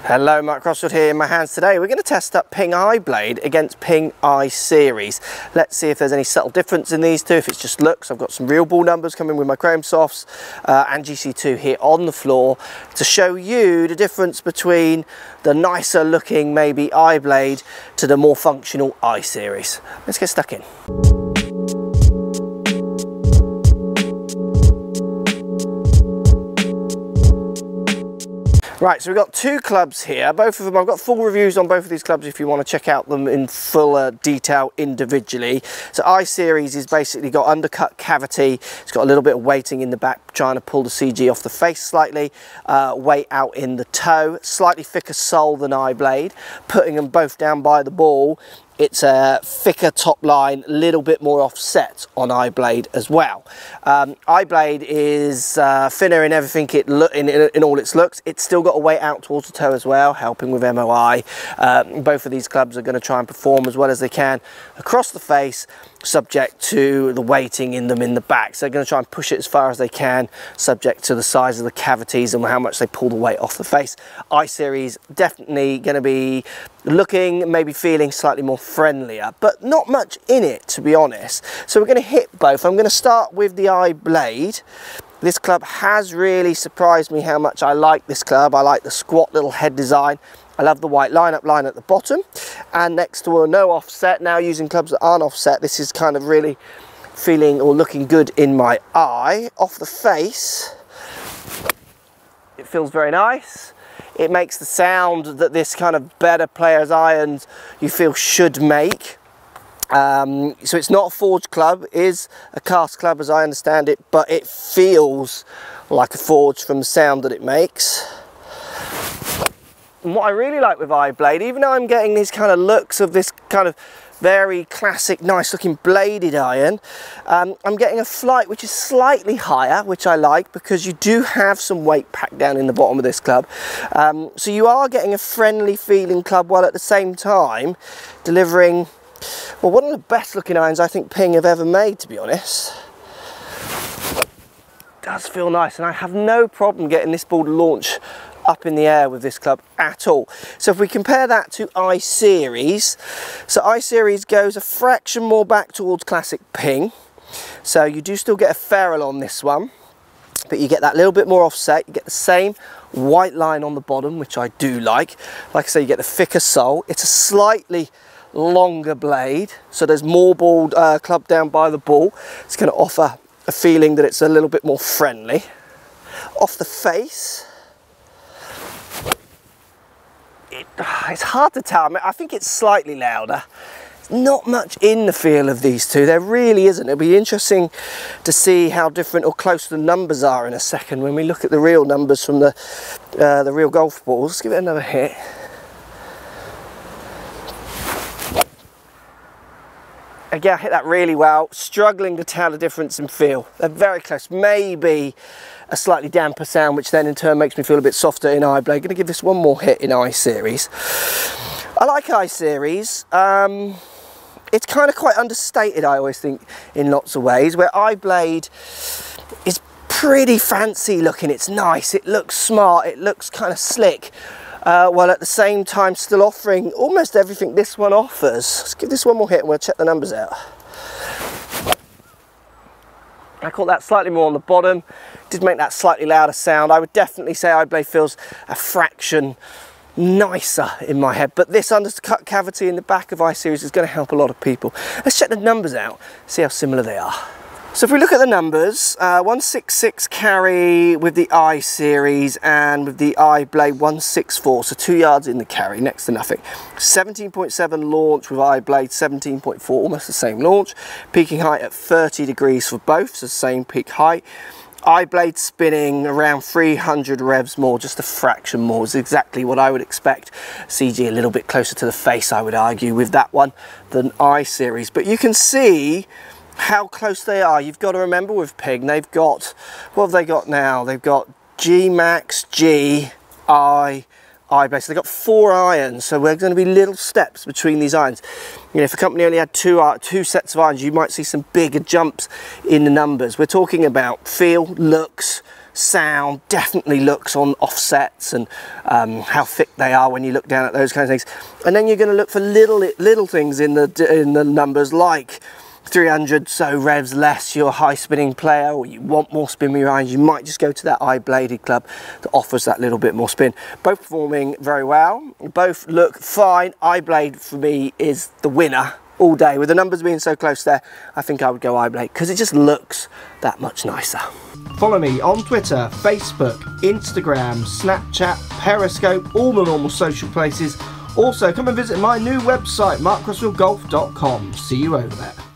Hello, Mark Crossfield here in my hands today. We're going to test up Ping iBlade against Ping iSeries. Let's see if there's any subtle difference in these two, if it's just looks. I've got some real ball numbers coming with my Chrome Softs and GC2 here on the floor to show you the difference between the nicer looking maybe iBlade to the more functional iSeries. Let's get stuck in. Right, so we've got two clubs here, both of them, I've got full reviews on both of these clubs if you want to check out them in fuller detail individually. So iSeries is basically got undercut cavity, it's got a little bit of weighting in the back, trying to pull the CG off the face slightly, weight out in the toe, slightly thicker sole than iBlade, putting them both down by the ball. It's a thicker top line, a little bit more offset on iBlade as well. iBlade is thinner in everything in all its looks. It's still got a weight out towards the toe as well, helping with MOI. Both of these clubs are going to try and perform as well as they can across the face, subject to the weighting in them in the back. So they're going to try and push it as far as they can, subject to the size of the cavities and how much they pull the weight off the face. iSeries definitely going to be looking, maybe feeling slightly more friendlier, but not much in it, to be honest. So we're going to hit both. I'm going to start with the iBlade. This club has really surprised me how much I like this club. I like the squat little head design. I love the white line at the bottom, and next to a no offset. Now using clubs that aren't offset, this is kind of really feeling or looking good in my eye. Off the face, it feels very nice. It makes the sound that this kind of better player's irons you feel should make. So it's not a forged club, it is a cast club as I understand it, but it feels like a forged from the sound that it makes. And what I really like with iBlade, even though I'm getting these kind of looks of this kind of very classic, nice looking bladed iron, I'm getting a flight which is slightly higher, which I like because you do have some weight packed down in the bottom of this club. So you are getting a friendly feeling club while at the same time delivering, well, one of the best looking irons I think Ping have ever made, to be honest. It does feel nice, and I have no problem getting this ball to launch up in the air with this club at all. So if we compare that to iSeries, so iSeries goes a fraction more back towards classic Ping, so you do still get a ferrule on this one, but you get that little bit more offset, you get the same white line on the bottom, which I do like I say, you get the thicker sole, it's a slightly longer blade, so there's more ball club down by the ball. It's going to offer a feeling that it's a little bit more friendly. Off the face, it's hard to tell. I mean, I think it's slightly louder. There's not much in the feel of these two. There really isn't. It'll be interesting to see how different or close the numbers are in a second when we look at the real numbers from the real golf balls. Let's give it another hit. Again, I hit that really well. Struggling to tell the difference in feel. They're very close. Maybe a slightly damper sound, which then in turn makes me feel a bit softer in iBlade. Going to give this one more hit in iSeries. I like iSeries. It's kind of quite understated, I always think, in lots of ways, where iBlade is pretty fancy looking. It's nice, it looks smart, it looks kind of slick, while at the same time still offering almost everything this one offers. Let's give this one more hit and we'll check the numbers out. I caught that slightly more on the bottom, did make that slightly louder sound. I would definitely say iBlade feels a fraction nicer in my head, but this undercut cavity in the back of iSeries is going to help a lot of people. Let's check the numbers out, see how similar they are. So if we look at the numbers, 166 carry with the iSeries and with the iBlade 164, so 2 yards in the carry, next to nothing. 17.7 launch with iBlade, 17.4, almost the same launch. Peaking height at 30 degrees for both, so same peak height. iBlade spinning around 300 revs more, just a fraction more, is exactly what I would expect. CG a little bit closer to the face, I would argue, with that one than iSeries. But you can see how close they are. You've got to remember with Ping, they've got, what have they got now? They've got G Max, G, I, iBlade. So they've got 4 irons, so we're going to be little steps between these irons. You know, if a company only had two sets of irons, you might see some bigger jumps in the numbers. We're talking about feel, looks, sound, definitely looks on offsets and how thick they are when you look down at those kinds of things. And then you're going to look for little things in the numbers, like 300 so revs less, you're a high spinning player, or you want more spin with your irons, you might just go to that iBladed club that offers that little bit more spin. Both performing very well, both look fine. iBlade for me is the winner all day. With the numbers being so close there, I think I would go iBlade because it just looks that much nicer. Follow me on Twitter, Facebook, Instagram, Snapchat, Periscope, all the normal social places. Also, come and visit my new website, markcrossfieldgolf.com. See you over there.